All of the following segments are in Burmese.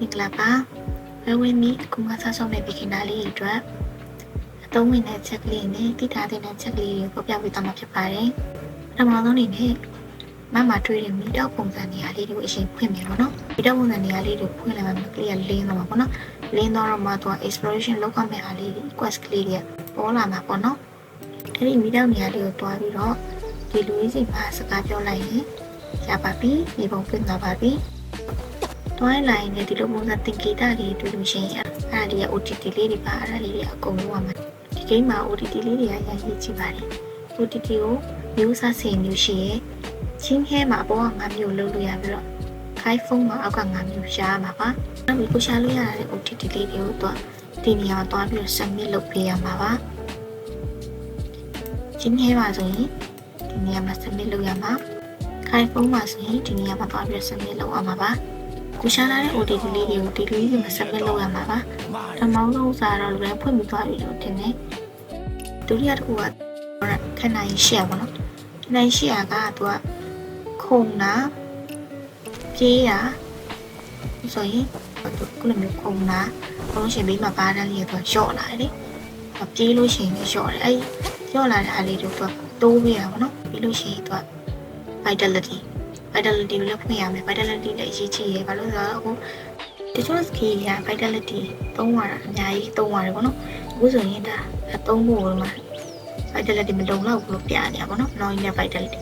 မင်္ဂလာပါဝဲဝင်းမီအခုမှဆောက်ဆောင်နေပြီခင်ဗျာလေးအတွက်အသုံးဝင်တဲ့ချက်ကလေးနဲ့တိထားတဲ့ချက်ကလေးကိုပြပေးသွားမှာဖြစ်ပါတယ်ပထမဆုံးအနေနဲ့မတွေ့တဲ့မီတောက်ပုံစံနေရာလေးတွေကိုအရင်ဖွင့်မယ်ပေါ့နော်မီတောက်ပုံစံနေရာလေးတွေဖွင့်လိုက်မှကလေးကလင်းသွားမှာပေါ့နော်လင်းသွားတော့မှသူက exploration လုပ်ရမယ့်ဟာလေးတွေ quest ကလေးတွေပေါ်လာမှာပေါ့နော်အဲ့ဒီမီတောက်နေရာလေးကိုတွားပြီးတော့ဒီလူကြီးစီမှာစကားပြောလိုက်ရင်ရပါပြီဒီပုံဖွင့်သွားပါပြီတွိုင်းလိုင်းနဲ့ဒီလိုပုံစံသင်္ကေတတွေတွေ့လို့ရှိရင်အဲ့ဒါလေးက OTT လေးတွေပါအဲ့ဒါလေးတွေအကုန်လုံးရမှာဒီ game မှာ OTT လေးတွေကရရေးကြည့်ပါတယ် OTT ကိုမျိုးစားစီမျိုးရှိရဲ့ချင်းခဲမှာအပေါ်က9မျိုးလုံးလို့ရပြီးတော့ iPhone မှာအောက်က9မျိုးရှားမှာပါနောက်ပြီးကိုရှားလို့ရတဲ့ OTT လေးတွေကိုတော့ဒီနေရာသွားပြီးတော့ submit လုပ်ပေးရမှာပါချင်းခဲမှာဆိုရင်ဒီနေရာမှာ submit လုပ်ရမှာ iPhone မှာဆိုရင်ဒီနေရာမှာသွားပြီးတော့ submit လုပ်ရမှာပါကိုရှာလာတဲ့ OTT လေးတွေကိုဒီလေးတွေမှာ submit လုပ်ရမှာပါ။ဓမ္မောင်းလုံးစားတော့လည်းဖွင့်ပြီးသွားပြီလို့ထင်တယ်။ဒုတိယတစ်ခုကခဏကြီးရှေ့ပါတော့။ခဏကြီးရှေ့ကသူကခုံနာပြေးတာဆိုရင်သူကလည်းမျိုးခုံနာဘုံရှင်ဘေးမှာပါတဲ့လေးကတော့ရှော့လာတယ်လေ။ပြေးလို့ရှိရင်လည်းရှော့တယ်။အဲဒီရှော့လာတဲ့အားလေးတို့ကတိုးပေးတာပေါ့နော်။ပြီးလို့ရှိရင်သူက vitality ကိုလည်းဖွင့်ရမယ် vitality လည်းအရေးကြီးရယ်ဘာလို့လဲဆိုတော့အခုတချို့ skill တွေက vitality သုံးရတာအများကြီးသုံးရတယ်ပေါ့နော်အခုဆိုရင်ဒါသုံးဖို့မှာ vitality မလုံလောက်ဘူးလို့ပြနေရပါတော့နော်ဒီ vitality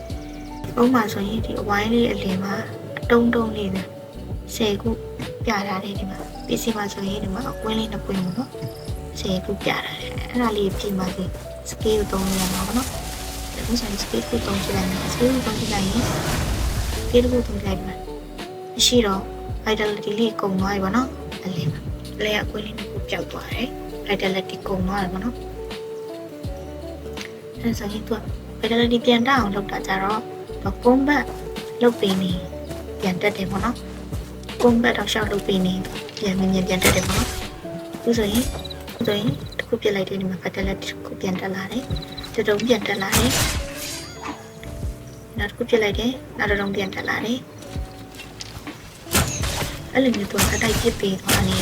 ပုံမှန်ဆိုရင်ဒီအဝိုင်းလေးအလယ်မှာအတုံးလေးနဲ့10ခုပြထားတယ်ဒီမှာ PC မှာဆိုရင်ဒီမှာအကွင်းလေးနှစ်ပွင့်ပေါ့နော်10ခုပြထားတယ်အဲ့ဒါလေးပြင်ပါစေ skill သုံးရမှာပေါ့နော်အခုဆိုရင် skill သုံးကြည့်လိုက်မယ် skill သုံးကြည့်လိုက်ရင်ဒီလိုပုံလိုက်မှာရှိတော့ vitality လေးကုန်သွားပြီပေါ့နော်အလဲမှာလဲအကွင်းလေးတစ်ခုပျောက်သွားတယ် vitality ကုန်သွားတယ်ပေါ့နော်အဲဆိုရင်သူက vitality ပြန်တက်အောင်လုပ်တာကြတော့ combat လုပ်ပေးနေပြန်တက်တယ်ပေါ့နော် combat တော့ရှောက်လုပ်ပေးနေပြန်တက်တယ်ပေါ့နော်အခုဆိုရင်တစ်ခုပြစ်လိုက်တယ်ဒီမှာ vitality တစ်ခုပြန်တက်လာတယ်တတုံးပြန်တက်လာတယ်နောက်တစ်ခုပြစ်လိုက်တယ်နောက်တစ်လုံးပြန်တက်လာတယ်အဲ့လိုမျိုးသူအတိုက်ပြစ်ပေးသွားနေ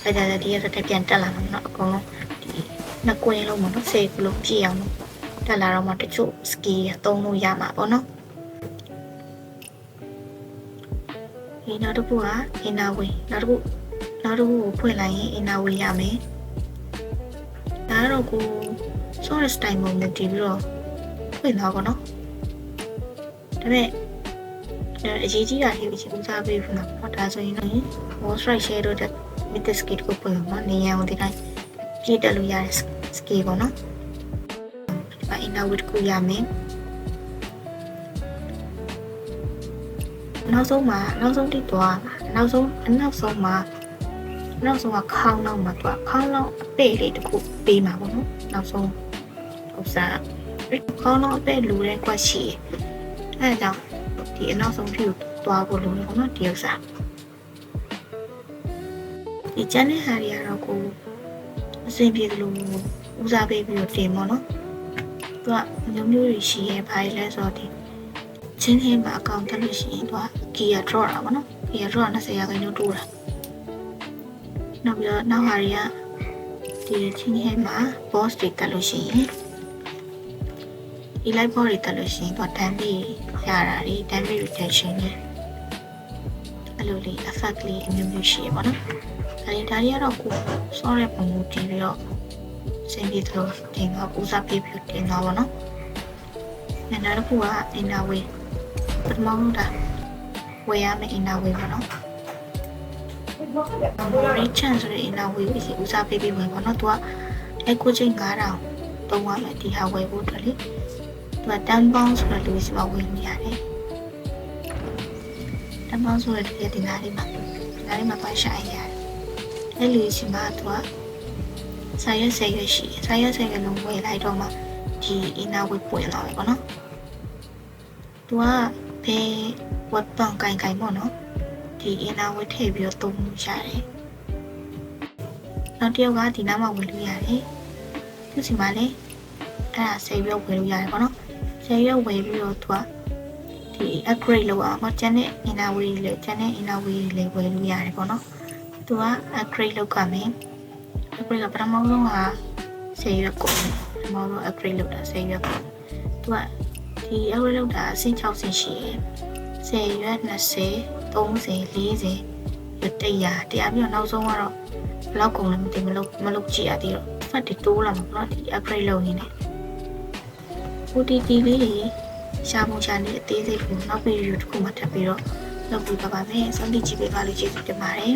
အဲ့ဒါလည်းဒီရက်တက်ပြန်တက်လာမှာเนาะအကုန်လုံးဒီနှစ်ကွင်းလုံးပေါ့နော်10ခုလုံးပြည့်အောင်လို့တက်လာတော့မှတချို့ skill ရသုံးလို့ရမှာပေါ့နော်ဒီနောက်တစ်ခုက inner way နောက်တစ်ခုကိုဖွင့်လိုက်ရင် inner way ရမယ်ဒါတော့ကို source time ပုံနဲ့တည်ပြီးတော့ဖွင့်သွားပါတော့ဒါပေမဲ့အရေးကြီးတာလေးကိုဦးစားပေးဖို့နော်ဒါဆိုရင်လည်း wall strike share တို့တဲ့ mid skill ကိုပုံမှာနေရအောင်ဒီတိုင်းပြည့်တက်လို့ရတဲ့ skill ပေါ့နော်ဒီမှာ inner width ကိုရမယ်နောက်ဆုံးတိသွားနောက်ဆုံးကခေါင်းလောက်မှာသူကခေါင်းလောက်အပေလေးတစ်ခုပေးမှာပေါ့နော်နောက်ဆုံးဥစားခေါင်းလောက်အပေလူတဲ့ကွက်ရှိအဲဒါကြောင့်ဒီအနောက်ဆုံးဖြစ်သွားဖို့လိုတယ်ပေါ့နော်ဒီဥစားဒီကျန်တဲ့ဟာတွေကတော့ကိုအဆင်ပြေလို့ဦးစားပေးပြီးတော့တင်ပေါ့နော်သူကမျိုးတွေရှိရဲဘာလဲဆိုတော့ဒီချင်းချင်းမှာအကောင့်တက်လို့ရှိရင်သူက gear draw တာပေါ့နော် gear draw 20ရာခိုင်နှုန်းတိုးတာနောက်ပြီးတော့နောက်ဟာတွေကဒီချင်းချင်းမှာ boss တွေတက်လို့ရှိရင်ဒီ light boss တွေတက်လို့ရှိရင်သူက damage ရတာတွေ damage reduction တွေအဲ့လိုလေး effect လေးအမျိုးမျိုးရှိရပါတော့ဒါတွေကတော့ကို sorry ပုံကိုတင်ပြီးတော့စင်ပြီးတော့တင်တော့ဦးစားပေးပြီးတင်တော့ပါတော့နောက်တစ်ခုက inner way ပထမဆုံးဒါဝယ်ရမယ့် inner way ပါတော့ Richard ဆိုတဲ့ inner way ကိုဦးစားပေးပြီးဝင်ပါတော့သူကအခုချိန်9000သုံးရမယ်ဒီဟာဝယ်ဖို့အတွက်လေသူက10 pound ဆိုတဲ့လူစီမှာဝင်နေရတယ်10 pound ဆိုတဲ့ဒီနားလေးမှာသွားရှာရတယ်အဲ့လူစီမှာသူကဆိုင်ရွက်ရှိဆိုင်ရွက်လုံးဝယ်လိုက်တော့မှဒီ inner way ပွင့်လာပဲပေါ့နော်သူကဘယ် web ပန်ကိုင်ပေါ့နော်ဒီ inner way ထည့်ပြီးတော့သုံးလို့ရတယ်နောက်တစ်ယောက်ကဒီနားမှာဝင်လို့ရတယ်သူစီမှာလည်းအဲ့ဒါ10ရွက်ဝယ်လို့ရတယ်ပေါ့နော်10ရွက်ဝယ်ပြီးတော့သူကဒီ upgrade လုပ်အောင်ကျန်တဲ့ inner way လေးဝယ်လို့ရတယ်ပေါ့နော် သူက upgrade လုပ်ရမယ် upgrade ကပထမဆုံးဟာ10ရွက်ကုန်တယ်ပထမဆုံး upgrade လုပ်တာ10ရွက်ကုန်သူကဒီ upgrade လုပ်တာအဆင့်6ဆင့်ရှိတယ်10ရွက်20 30 40ရွက်100တရားပြီးတော့နောက်ဆုံးကတော့ဘယ်လောက်ကုန်လဲမသိမလုပ်ကြည့်ရသေးတော့ဖတ်တီတိုးလာမှာပေါ့နော်ဒီ upgrade လုပ်ရင်းနဲ့ OTT လေးရှားပုံရှားနေအသေးစိတ်ကိုနောက်ပြီး review တစ်ခုမှထပ်ပြီးတော့လုပ်ပြီးပါပါမယ်စောင့်ကြည့်ကြည့်ပေးပါလို့ကျေးဇူးတင်ပါတယ်